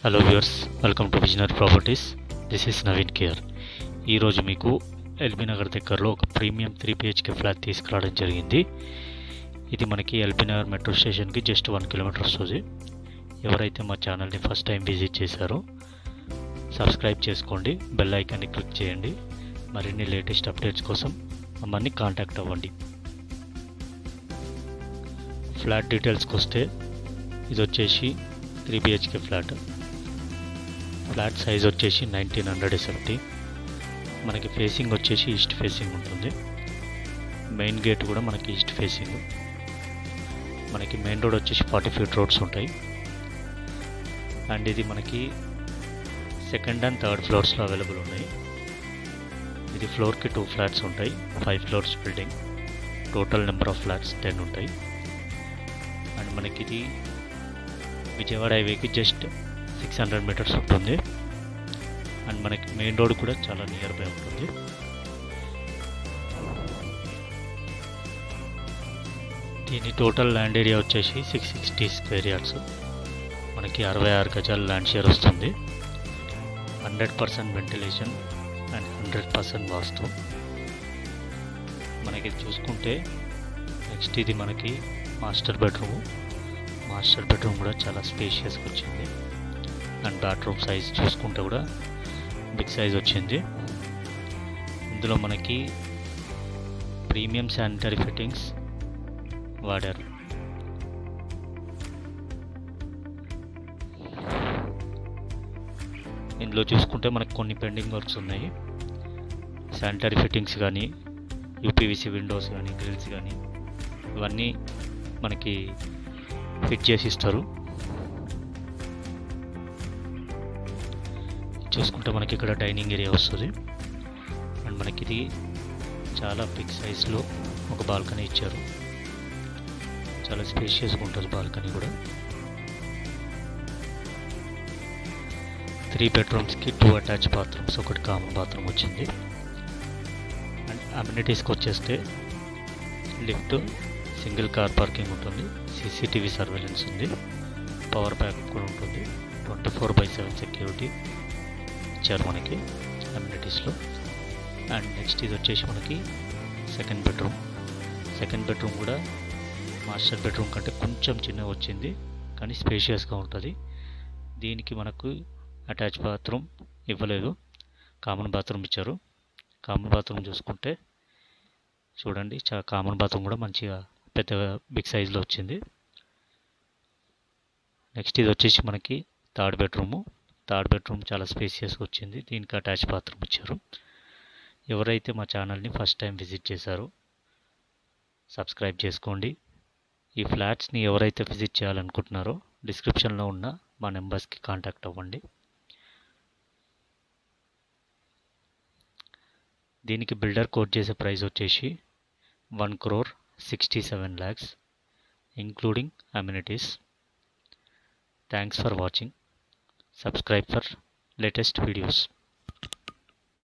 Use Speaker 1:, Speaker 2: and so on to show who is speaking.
Speaker 1: Hello viewers, welcome to visionary properties. This is Naveen care. ఈరోజు మీకు LB Nagar దగ్గరలో ఒక ప్రీమియం 3 BHK ఫ్లాట్ తీసుకురావడం జరిగింది. ఇది మనకి ఎల్బీ నగర్ మెట్రో స్టేషన్కి జస్ట్ 1 కిలోమీటర్ వస్తుంది. ఎవరైతే మా ఛానల్ని ఫస్ట్ టైం విజిట్ చేశారో సబ్స్క్రైబ్ చేసుకోండి, బెల్ ఐకాన్ని క్లిక్ చేయండి. మరిన్ని లేటెస్ట్ అప్డేట్స్ కోసం మమ్మల్ని కాంటాక్ట్ అవ్వండి. ఫ్లాట్ డీటెయిల్స్కి వస్తే ఇది వచ్చేసి 3 BHK ఫ్లాట్ సైజ్ వచ్చేసి 1900 SFT. మనకి ఫేసింగ్ వచ్చేసి ఈస్ట్ ఫేసింగ్ ఉంటుంది. మెయిన్ గేట్ కూడా మనకి ఈస్ట్ ఫేసింగ్. మనకి మెయిన్ రోడ్ వచ్చేసి 40 feet రోడ్స్ ఉంటాయి. అండ్ ఇది మనకి సెకండ్ అండ్ థర్డ్ ఫ్లోర్స్లో అవైలబుల్ ఉన్నాయి. ఇది ఫ్లోర్కి 2 ఫ్లాట్స్ ఉంటాయి. 5 floors building. Total number of flats 10 ఉంటాయి. అండ్ మనకి ఇది విజయవాడ హైవేకి జస్ట్ 600 meters ఉంటుంది. అండ్ మనకి మెయిన్ రోడ్ కూడా చాలా నియర్ బై ఉంటుంది. దీని టోటల్ ల్యాండ్ ఏరియా వచ్చేసి 660 square yards. మనకి 66 గజాల ల్యాండ్ షేర్ వస్తుంది. 100% వెంటిలేషన్ అండ్ 100% వాస్తు. మనకి చూసుకుంటే నెక్స్ట్ ఇది మనకి మాస్టర్ బెడ్రూమ్ కూడా చాలా స్పేషియస్గా వచ్చింది. అండ్ బాత్రూమ్ సైజ్ చూసుకుంటే కూడా బిగ్ సైజ్ వచ్చింది. ఇందులో మనకి ప్రీమియం శానిటరీ ఫిట్టింగ్స్ వాడారు. ఇందులో చూసుకుంటే మనకు కొన్ని పెండింగ్ వర్క్స్ ఉన్నాయి. శానిటరీ ఫిట్టింగ్స్ కానీ, యూపీవీసీ విండోస్ కానీ, గ్రిల్స్ కానీ ఇవన్నీ మనకి ఫిట్ చేసి ఇస్తారు. చూసుకుంటే మనకి ఇక్కడ డైనింగ్ ఏరియా వస్తుంది. అండ్ మనకి ఇది చాలా బిగ్ సైజ్లో ఒక బాల్కనీ ఇచ్చారు. చాలా స్పేషియస్గా ఉంటుంది బాల్కనీ కూడా. 3 bedrooms-కి 2 attached bathrooms, ఒకటి కామన్ బాత్రూమ్ వచ్చింది. అండ్ అమ్యూనిటీస్కి వచ్చేస్తే లిఫ్ట్, సింగిల్ కార్ పార్కింగ్ ఉంటుంది, CCTV సర్వేలెన్స్ ఉంది, పవర్ బ్యాక్ కూడా ఉంటుంది, 24/7 సెక్యూరిటీ ఇచ్చారు మనకి అమ్యూనిటీస్లో. అండ్ నెక్స్ట్ ఇది వచ్చేసి మనకి సెకండ్ బెడ్రూమ్ కూడా మాస్టర్ బెడ్రూమ్ కంటే కొంచెం చిన్నగా వచ్చింది, కానీ స్పేషియస్గా ఉంటుంది. దీనికి మనకు అటాచ్ బాత్రూమ్ ఇవ్వలేదు, కామన్ బాత్రూమ్ ఇచ్చారు. కామన్ బాత్రూమ్ చూసుకుంటే చూడండి, కామన్ బాత్రూమ్ కూడా మంచిగా పెద్ద బిగ్ సైజులో వచ్చింది. నెక్స్ట్ ఇది వచ్చేసి మనకి థర్డ్ బెడ్రూమ్ చాలా స్పేసియస్గా వచ్చింది. దీనికి అటాచ్ బాత్రూమ్ ఇచ్చారు. ఎవరైతే మా ఛానల్ని ఫస్ట్ టైం విజిట్ చేశారో సబ్స్క్రైబ్ చేసుకోండి. ఈ ఫ్లాట్స్ని ఎవరైతే విజిట్ చేయాలనుకుంటున్నారో డిస్క్రిప్షన్లో ఉన్న మా నెంబర్స్కి కాంటాక్ట్ అవ్వండి. దీనికి బిల్డర్ కోట్ చేసే ప్రైస్ వచ్చేసి 1,67 lakhs including amenities. Thanks for watching. Subscribe for latest videos.